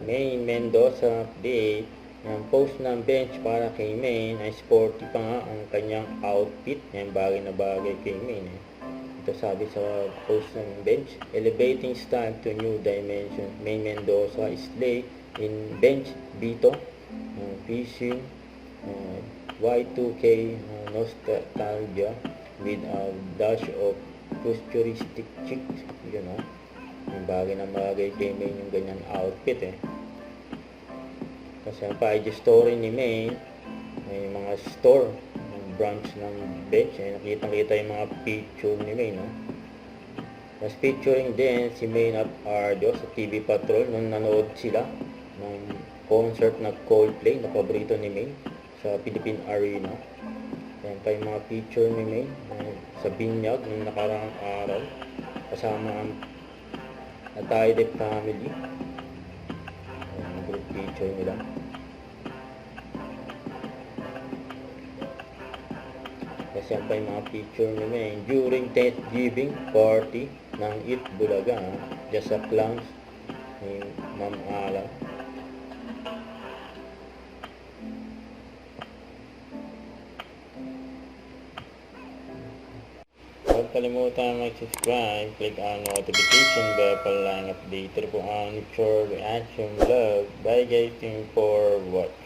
May Mendoza update. Ang post ng bench para kay Maine ay sporty pa nga ang kanyang outfit. Yan, bagay na bagay kay Maine. Ito sabi sa post ng bench, elevating style to new dimension. Maine Mendoza is lay in bench Vito, fishing, Y2K nostalgia with a dash of futuristic chic. Yun o. Yung bagay na bagay kay Maine yung ganyan outfit eh. Kasi ang pa-IG story ni Maine, may mga store, branch ng bench, eh, nakita yung mga picture ni Maine, no? Tapos featuring din si Maine at Arjo sa TV Patrol nung nanood sila ng concert na Coldplay na paborito ni Maine sa Philippine Arena. Yan pa yung mga picture ni Maine sa binyag nung nakaraang araw kasama ang Atayde family. Yung group picture nila. Kasi yan pa yung mga picture ni Maine during Thanksgiving party ng Eat Bulaga, just a clowns ni Ma'am Ala. Huwag kalimutan mag-subscribe, click ang notification bell para lang update po ang future reaction vlog. Bye guys, thank you for watching.